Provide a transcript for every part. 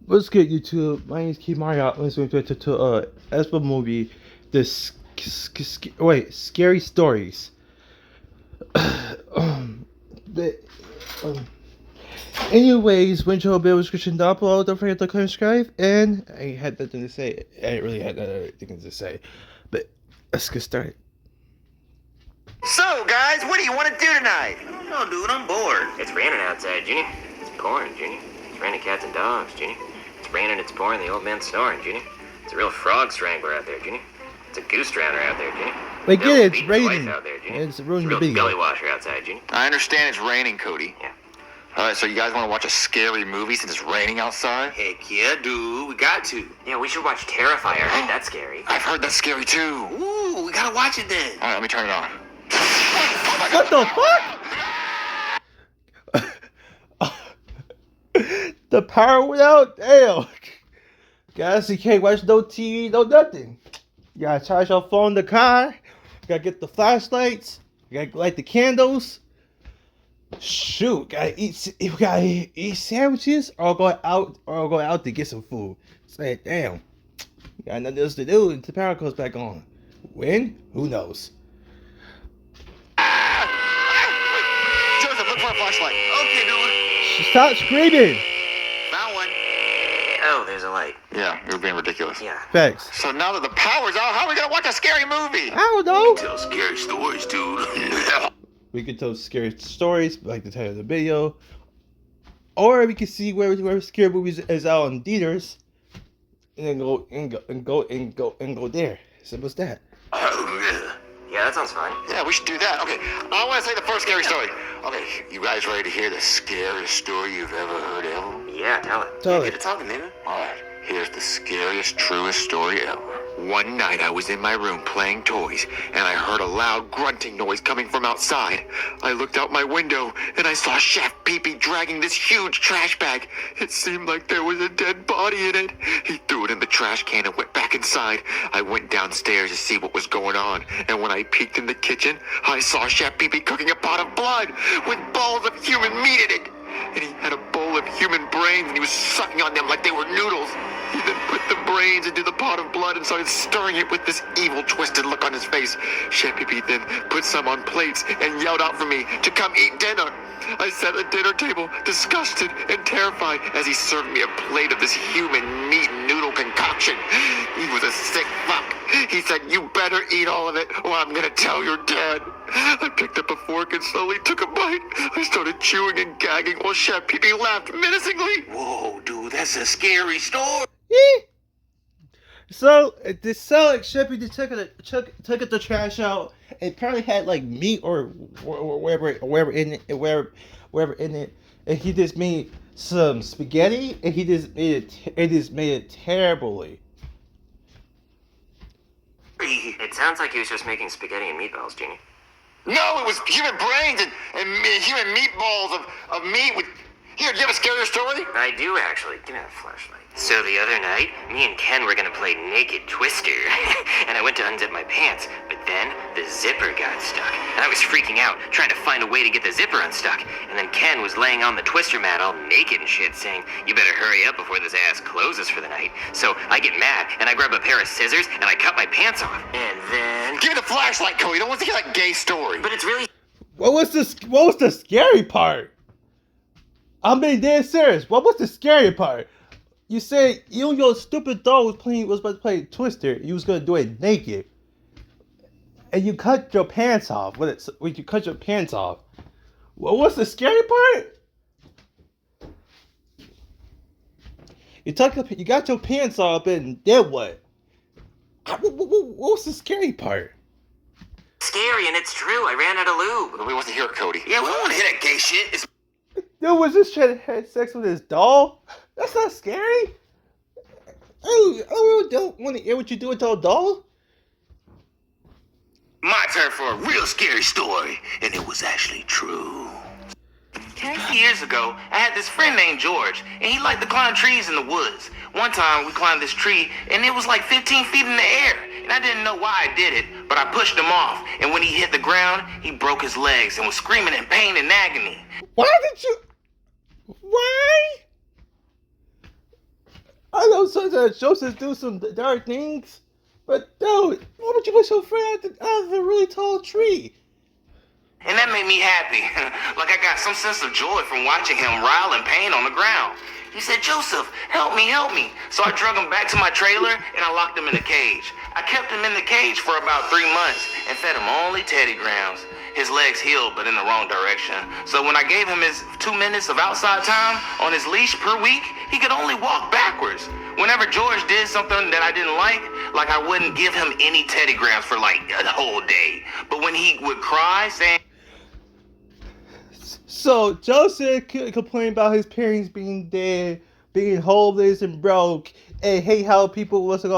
What's good, YouTube? My name is Keith Marriott. Let's go to Espa movie, Scary Stories. the, um, Anyways, when you bill description down below, don't forget to subscribe. And I had nothing to say. I really had nothing to say. But let's get started. So, guys, what do you want to do tonight? I don't know, dude. I'm bored. It's raining outside, Junior. It's pouring, Junior. It's raining cats and dogs, Junior. It's raining, it's pouring, the old man's snoring, Junior. It's a real frog strangler out there, Junior. It's a goose drowner out there, Junior. Wait, get it, it's Bill's beating his raining. wife out there, Junior. It's ruining It's a the real video. belly washer outside, Junior. I understand it's raining, Cody. Yeah. All right, so you guys want to watch a scary movie since it's raining outside? Heck yeah, dude. We got to. Yeah, we should watch Terrifier. I heard that's scary. I've heard that's scary too. Ooh, we gotta watch it then. All right, let me turn it on. What the fuck? The power went out? Damn. Guys, you can't watch no TV, no nothing. You gotta charge your phone in the car. You gotta get the flashlights. You gotta light the candles. Shoot, gotta eat sandwiches or go out to get some food. Say, damn. Got nothing else to do until the power goes back on. When? Who knows? Joseph, look for a flashlight. Okay, dude. Stop screaming! Found one. Oh, there's a light. Yeah, you're being ridiculous. Yeah. Thanks. So now that the power's out, how are we gonna watch a scary movie? I don't know. Tell scary stories, dude. We can tell scary stories, like the title of the video, or we can see where scary movies is out on theaters, and then go there. Simple as that. Yeah, that sounds fun. Yeah, we should do that. Okay, I want to say the first scary story. Okay, you guys ready to hear the scariest story you've ever heard ever? Yeah, tell it. Tell Get it. to talking, nigga. All right, here's the scariest, truest story ever. One night I was in my room playing toys, and I heard a loud grunting noise coming from outside. I looked out my window, and I saw Chef Pee-Pee dragging this huge trash bag. It seemed like there was a dead body in it. He threw it in the trash can and went back inside. I went downstairs to see what was going on, and when I peeked in the kitchen, I saw Chef Pee-Pee cooking a pot of blood with balls of human meat in it. And he had a bowl of human brains, and he was sucking on them like they were noodles. He then put the brains into the pot of blood and started stirring it with this evil, twisted look on his face. Chef Pee-Pee then put some on plates and yelled out for me to come eat dinner. I sat at the dinner table, disgusted and terrified, as he served me a plate of this human meat noodle concoction. He was a sick fuck. He said, "You better eat all of it, or I'm gonna tell your dad." I picked up a fork and slowly took a bite. I started chewing and gagging while Chef Pee-Pee laughed menacingly. Whoa, dude, that's a scary story. So the like Shippy just took it the trash out. It apparently had like meat or wherever in it, and he just made some spaghetti, and he just made it terribly. It sounds like he was just making spaghetti and meatballs, Junior. No, it was human brains and human meatballs of meat with... Here, do you have a scarier story? I do, actually. Give me that flashlight. So the other night, me and Ken were gonna play Naked Twister, and I went to unzip my pants, but then the zipper got stuck, and I was freaking out, trying to find a way to get the zipper unstuck, and then Ken was laying on the Twister mat all naked and shit, saying, "You better hurry up before this ass closes for the night." So I get mad, and I grab a pair of scissors, and I cut my pants off, and then... Give me the flashlight, Cody. I don't want to hear that gay story. But it's really... What was the scary part? I'm being dead serious. What was the scary part? You said you and your stupid dog was about to play Twister. You was gonna do it naked, and you cut your pants off. When you cut your pants off, well, what's the scary part? You got your pants off, and then what? What's the scary part? scary, and it's true. I ran out of lube. Nobody wants to hear it, Cody. Yeah, we don't want to hear that gay shit. It's Dude was just trying to have sex with his doll. That's not scary. I really don't want to hear what you do with your doll. my turn for a real scary story, and it was actually true. 10 years ago, I had this friend named George, and he liked to climb trees in the woods. One time, we climbed this tree, and it was like 15 feet in the air. And I didn't know why I did it, but I pushed him off. And when he hit the ground, he broke his legs and was screaming in pain and agony. Why did you? Why? sometimes Joseph do some dark things, but dude, why would you push your friend out of a really tall tree? And that made me happy. Like I got some sense of joy from watching him writhe in pain on the ground. He said, Joseph, help me, help me. So I drug him back to my trailer and I locked him in the cage. I kept him in the cage for about 3 months and fed him only Teddy Grahams. His legs healed, but in the wrong direction. So when I gave him his 2 minutes of outside time on his leash per week, he could only walk backwards. Whenever George did something that I didn't like I wouldn't give him any Teddy Grahams for like a whole day. But when he would cry, saying, So Joseph complained about his parents being dead, being homeless and broke, and hate how people attack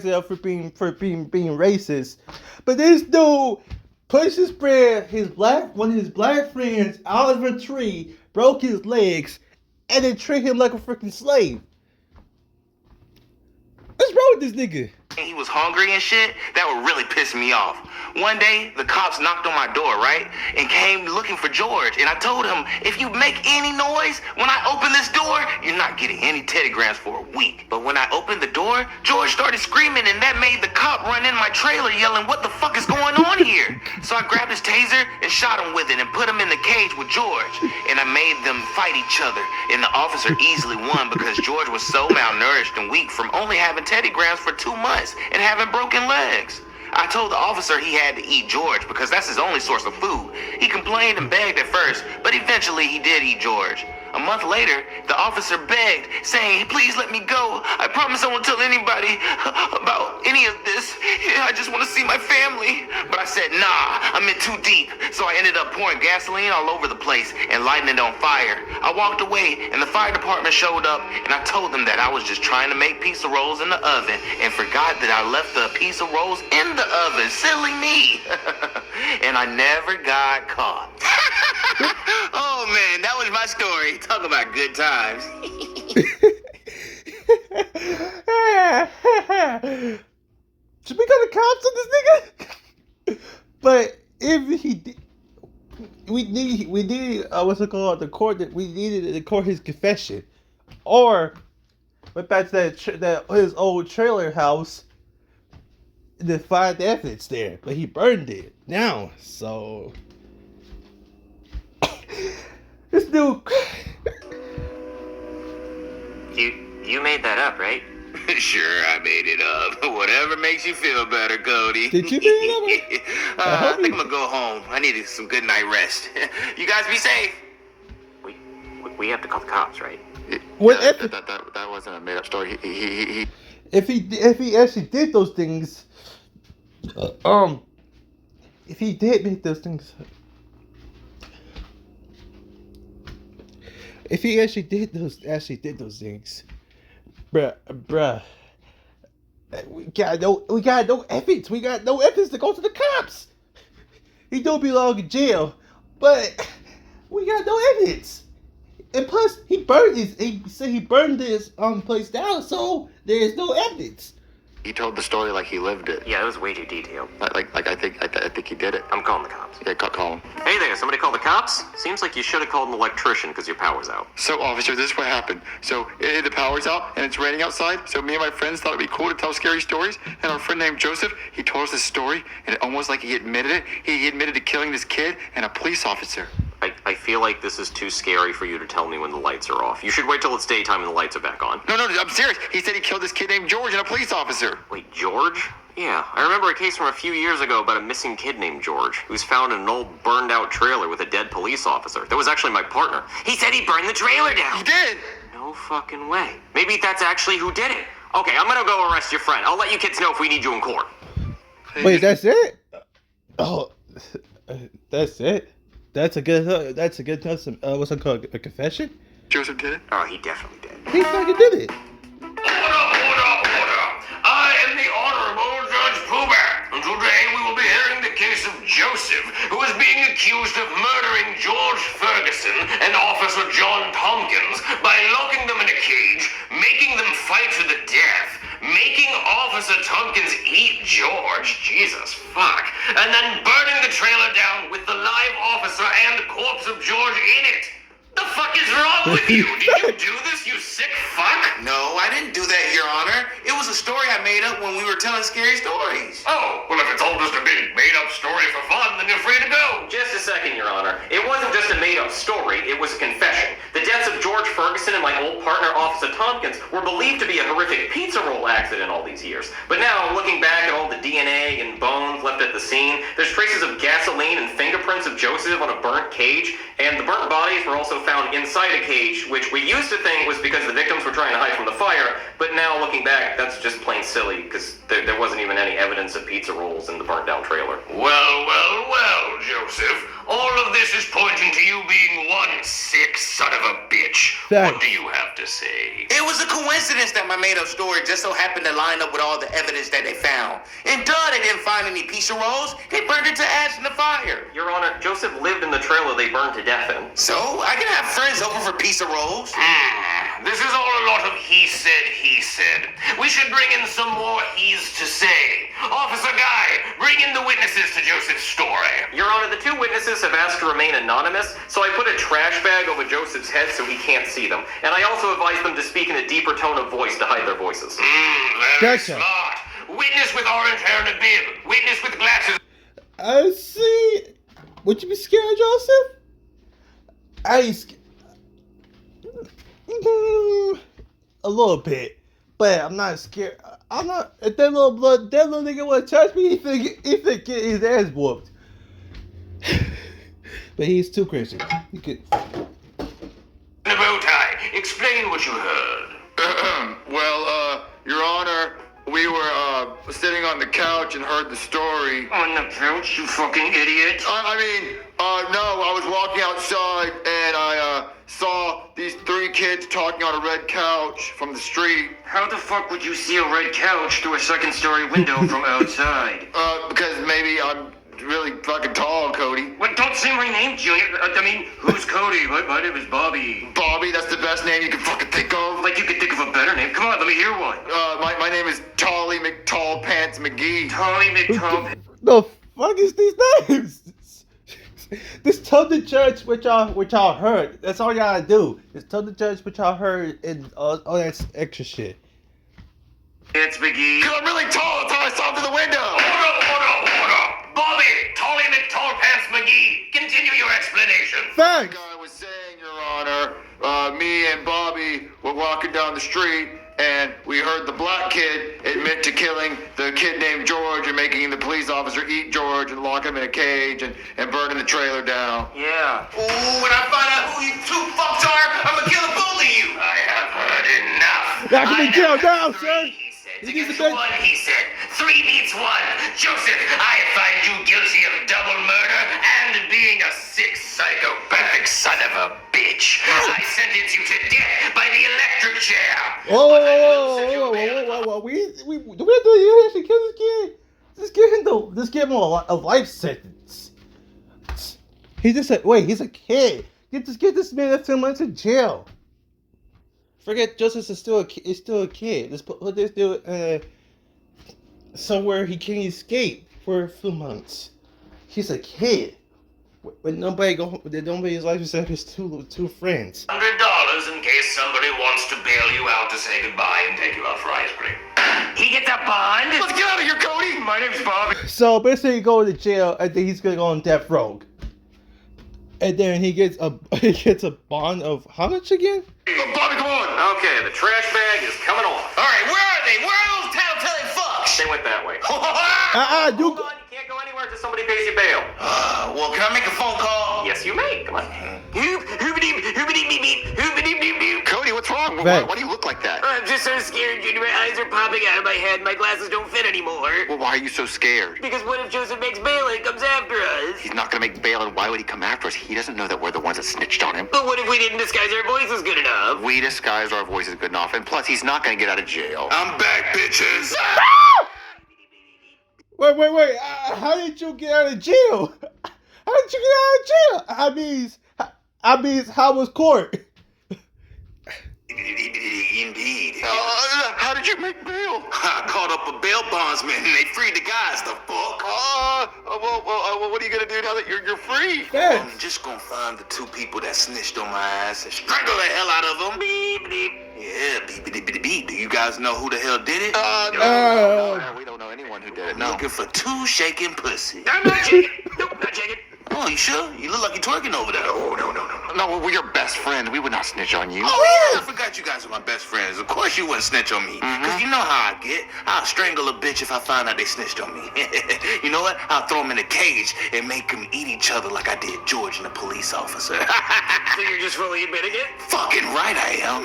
him for being racist. But this dude pushed his friend, one of his black friends, out of a tree, broke his legs, and then treated him like a freaking slave. What's wrong with this nigga? he was hungry and shit, that would really piss me off. One day, the cops knocked on my door, right? And came looking for George. And I told him, if you make any noise when I open this door, you're not getting any Teddy Grahams for a week. But when I opened the door, George started screaming, and that made the cop run in my trailer yelling, what the fuck is going on here? So I grabbed his taser and shot him with it and put him in the cage with George. And I made them fight each other. And the officer easily won because George was so malnourished and weak from only having Teddy Grahams for 2 months and having broken legs. I told the officer he had to eat George because that's his only source of food. He complained and begged at first, but eventually he did eat George. A month later, the officer begged, saying, please let me go. I promise I won't tell anybody about any of this. I just want to see my family. But I said, nah, I'm in too deep. So I ended up pouring gasoline all over the place and lighting it on fire. I walked away and the fire department showed up and I told them that I was just trying to make pizza rolls in the oven and forgot that I left the pizza rolls in the oven. Silly me. And I never got caught. Oh man, that was my story. Talk about good times. Should we call the cops on this nigga? But if he did, we need what's it called? The court that we needed to record his confession, or went back to that his old trailer house to find the evidence there, but he burned it down. So this dude. You made that up, right? Sure, I made it up. Whatever makes you feel better, Cody. Did you make it up? I think I'm gonna go home. I needed some good night rest. You guys be safe. We have to call the cops, right? What Yeah, if that wasn't a made up story. He if he actually did those things? If he did make those things. If he actually did those things, bruh, we got no evidence. We got no evidence to go to the cops. He don't belong in jail, but we got no evidence. And plus, he said he burned this place down, so there's no evidence. He told the story like he lived it. Yeah, it was way too detailed. Like I think he did it. I'm calling the cops. Yeah, call him. Hey there, somebody call the cops? Seems like you should have called an electrician because your power's out. So, officer, this is what happened. So, the power's out, and it's raining outside, so me and my friends thought it'd be cool to tell scary stories, and our friend named Joseph, he told us this story, and almost like he admitted it, he admitted to killing this kid and a police officer. I feel like this is too scary for you to tell me when the lights are off. You should wait till it's daytime and the lights are back on. No, I'm serious. He said he killed this kid named George and a police officer. Wait, George? Yeah, I remember a case from a few years ago about a missing kid named George, who was found in an old burned-out trailer with a dead police officer. That was actually my partner. He said he burned the trailer down. He did. No fucking way. Maybe that's actually who did it. Okay, I'm gonna go arrest your friend. I'll let you kids know if we need you in court. Wait, that's it? Oh, that's it? That's a good. What's it called? A confession? Joseph did it. Oh, he definitely did. He fucking did it. Order! I am the Honorable Judge Poober, and today we will be hearing the case of Joseph, who is being accused of murdering George Ferguson and Officer John Tompkins by locking them in a cage, making them fight to the death, making Officer Tompkins eat George, Jesus fuck, and then burning the trailer down with the live officer and corpse of George in it. The fuck is wrong with you? Did you do this, you sick fuck? No, I didn't do that, Your Honor. It was a story I made up when we were telling scary stories. Oh, well, if it's all just a big made-up story for fun, then you're free to go. Just a second, Your Honor. It wasn't just a made-up story, it was a confession. The deaths of George Ferguson and my old partner, Officer Tompkins, were believed to be a horrific pizza roll accident all these years. But now, looking back at all the DNA and bones left at the scene, there's traces of gasoline and fingerprints of Joseph on a burnt cage, and the burnt bodies were also found inside a cage, which we used to think was because the victims were trying to hide from the fire, but now looking back, that's just plain silly, because there wasn't even any evidence of pizza rolls in the burnt down trailer. Well, Joseph. All of this is pointing to you being one sick son of a bitch. Thanks. What do you have to say? It was a coincidence that my made-up story just so happened to line up with all the evidence that they found. And duh, they didn't find any pizza rolls. They burned it to ash in the fire. Your Honor, Joseph lived in the trailer they burned to death in. So, I can have friends over for pizza rolls. This is all a lot of he said, he said. We should bring in some more he's to say. Officer Guy, bring in the witnesses to Joseph's story. Your Honor, the two witnesses have asked to remain anonymous, so I put a trash bag over Joseph's head so he can't see them. And I also advised them to speak in a deeper tone of voice to hide their voices. Very Gotcha. smart. Witness with orange hair and a bib. Witness with glasses. I see. Would you be scared, Joseph? I ain't scared. A little bit, but I'm not scared. I'm not. If that little nigga want to touch me, he think get his ass whooped. But he's too crazy. He could. In a bow tie. Explain what you heard. Well, Your Honor, we were sitting on the couch and heard the story. On the couch, you fucking idiot. No, I was walking outside and I saw these three kids talking on a red couch from the street. How the fuck would you see a red couch through a second-story window from outside? Because maybe I'm really fucking tall, Cody. What? Don't say my name, Junior. Who's Cody? My name is Bobby. Bobby, that's the best name you can fucking think of. Like you could think of a better name. Come on, let me hear one. My name is Tolly McTall Pants McGee. Tommy McTom. The fuck is these names? Just tell the judge what y'all heard. That's all y'all gotta do. Just tell the judge what y'all heard and all that extra shit. It's McGee. Because I'm really tall, that's how I saw him through the window. Hold up. Bobby, Tolly McTall Pants McGee. Continue your explanation. Thanks. Like I was saying, Your Honor, me and Bobby were walking down the street and we heard the black kid admit to killing the kid named George and making the police officer eat George and lock him in a cage and burning the trailer down. Yeah. Ooh, when I find out who you two fucks are, I'm gonna kill the both of you. I have heard enough. Lock him in jail now, Three, son. he said. He needs Against to be- one, he said. 3 beats 1. Joseph, I find you guilty of double murder and being a sick, psychopathic son of a bitch. I sentence you to death by the electric chair. Whoa. Do you actually kill this kid? Just give him a life sentence. He just said, wait, he's a kid. Just get this man 10 months in jail. Forget Justice is still a kid. Just put this dude somewhere he can't escape for a few months. He's a kid. When nobody's life except his two friends. $100 in case somebody wants to bail you out to say goodbye and take you out for ice cream. He gets a bond. Let's get out of here, Cody! My name's Bobby. So basically, he goes to jail, and then he's gonna go on death row. And then he gets a bond of how much again? Bobby, come on! Okay, the trash bag is coming off. All right, where are they? Where are those tattletale fucks? They went that way. You Hold on, you can't go anywhere until somebody pays you bail. Well, can I make a phone call? Yes, you may. Come on. Cody, what's wrong? Thanks. Why do you look like that? I'm just so scared, Junior. My eyes are popping out of my head. My glasses don't fit anymore. Well, why are you so scared? Because what if Joseph makes bail and comes after us? He's not gonna make bail, and why would he come after us? He doesn't know that we're the ones that snitched on him. But what if we didn't disguise our voices good enough? We disguised our voices good enough, and plus, he's not gonna get out of jail. I'm back, bitches. Wait. How did you get out of jail? How did you get out of jail? I mean, how was court? Indeed. How did you make bail? I called up a bail bondsman and they freed the guys, the fuck. Well, what are you gonna do now that you're free? I'm just gonna find the two people that snitched on my ass and strangle the hell out of them. Beep, beep. Yeah, beep, beep, beep, beep. guys know who the hell did it? No, we don't know anyone who did it. No. Looking for two shaking pussy. I'm not shaking. Nope, not shaking. Oh, you sure? You look like you're twerking over there. No, we're your best friends. We would not snitch on you. Oh, yeah, I forgot you guys are my best friends. Of course you wouldn't snitch on me. Because you know how I get. I'll strangle a bitch if I find out they snitched on me. You know what? I'll throw them in a cage and make them eat each other like I did George and the police officer. So you're just fully admitting it? Fucking right I am.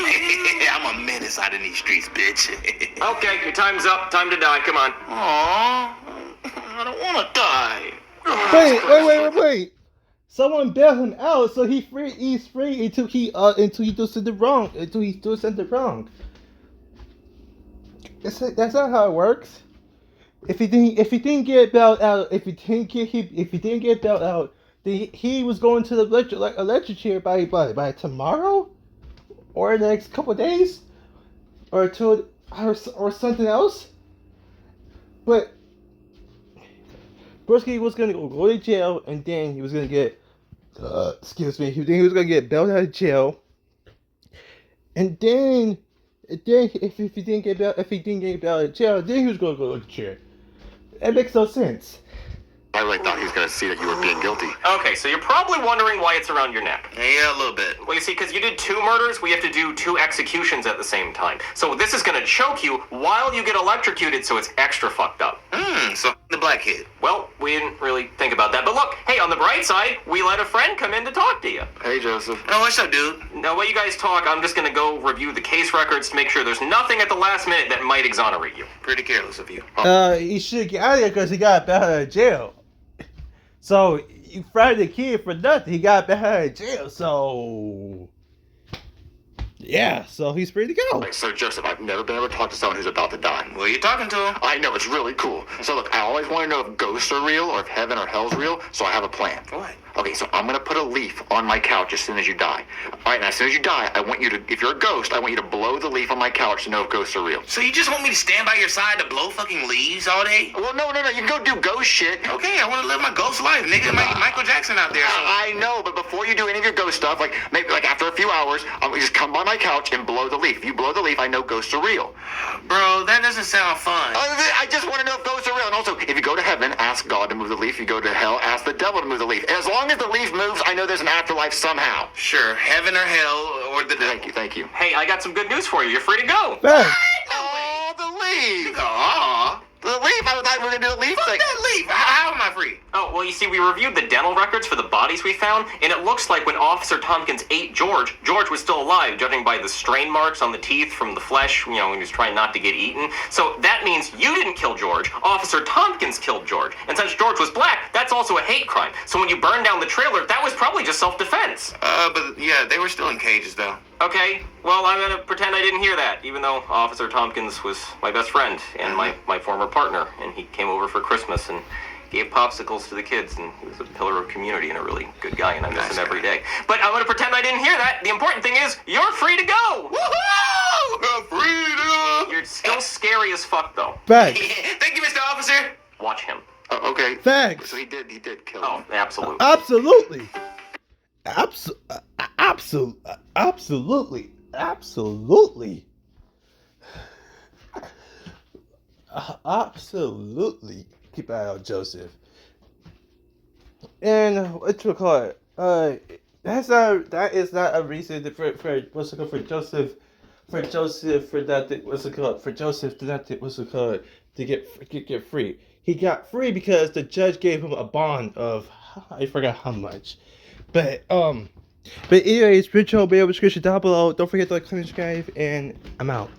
I'm a menace out in these streets, bitch. Okay, your time's up. Time to die. Come on. Aw, I don't want to die. Wait. Someone bailed him out, so he's free until he does something wrong. Until he does something wrong. That's not how it works. If he didn't get bailed out, if he didn't get bailed out, then he was going to the electric chair by tomorrow, or the next couple of days, or something else. But Broski was gonna go to jail, and then he was gonna get, he was gonna get bailed out of jail, and then if he didn't get bailed out of jail, then he was gonna go to the chair. That makes no sense. I really thought he was going to see that you were being guilty. Okay, so you're probably wondering why it's around your neck. Yeah, a little bit. Well, you see, because you did 2 murders, we have to do 2 executions at the same time. So this is going to choke you while you get electrocuted, so it's extra fucked up. So the black kid. Well, we didn't really think about that. But look, hey, on the bright side, we let a friend come in to talk to you. Hey, Joseph. Oh, what's up, dude? Now, while you guys talk, I'm just going to go review the case records to make sure there's nothing at the last minute that might exonerate you. Pretty careless of you. He should get out of there because he got bailed out of jail. So you fried the kid for nothing. He got back out of jail. So yeah, so he's free to go. So, Joseph, I've never been able to talk to someone who's about to die. Well, you talking to him? I know, it's really cool. So, look, I always want to know if ghosts are real or if heaven or hell's real, so I have a plan. What? Okay, so I'm going to put a leaf on my couch as soon as you die. All right, now, as soon as you die, I want you to, if you're a ghost, I want you to blow the leaf on my couch to know if ghosts are real. So you just want me to stand by your side to blow fucking leaves all day? Well, no, you can go do ghost shit. Okay, I want to live my ghost life, nigga. Michael Jackson out there. I know, but before you do any of your ghost stuff, like maybe like after a few hours, I'll just come by my couch and blow the leaf. If you blow the leaf, I know ghosts are real. Bro, that doesn't sound fun. I just want to know if ghosts are real. And also, if you go to heaven, ask God to move the leaf. If you go to hell, ask the devil to move the leaf. And as long as the leaf moves, I know there's an afterlife somehow. Sure, heaven or hell or the devil. Thank you. Hey, I got some good news for you. You're free to go. Thanks. Oh, the leaf. Aw. The leaf. I thought we were going to do the leaf Fuck thing. that leaf. How am I free? Oh, well, you see, we reviewed the dental records for the bodies we found, and it looks like when Officer Tompkins ate George was still alive, judging by the strain marks on the teeth from the flesh, when he was trying not to get eaten. So that means you didn't kill George. Officer Tompkins killed George. And since George was black, that's also a hate crime. So when you burned down the trailer, that was probably just self-defense. But yeah, they were still in cages, though. Okay, well, I'm gonna pretend I didn't hear that, even though Officer Tompkins was my best friend and my former partner, and he came over for Christmas and gave popsicles to the kids, and he was a pillar of community and a really good guy, and I miss him every day. But I'm gonna pretend I didn't hear that. The important thing is, you're free to go! Woohoo! Freedom! You're still scary as fuck, though. Thanks. Thank you, Mr. Officer. Watch him. Okay. Thanks. So he did kill Oh, him. absolutely. Absolutely. Absolutely. Keep an eye on Joseph. And what you call it? That is not a reason for Joseph to get free. He got free because the judge gave him a bond of, I forgot how much. But anyways, Rich, be able to description down below. Don't forget to like, comment, subscribe, and I'm out.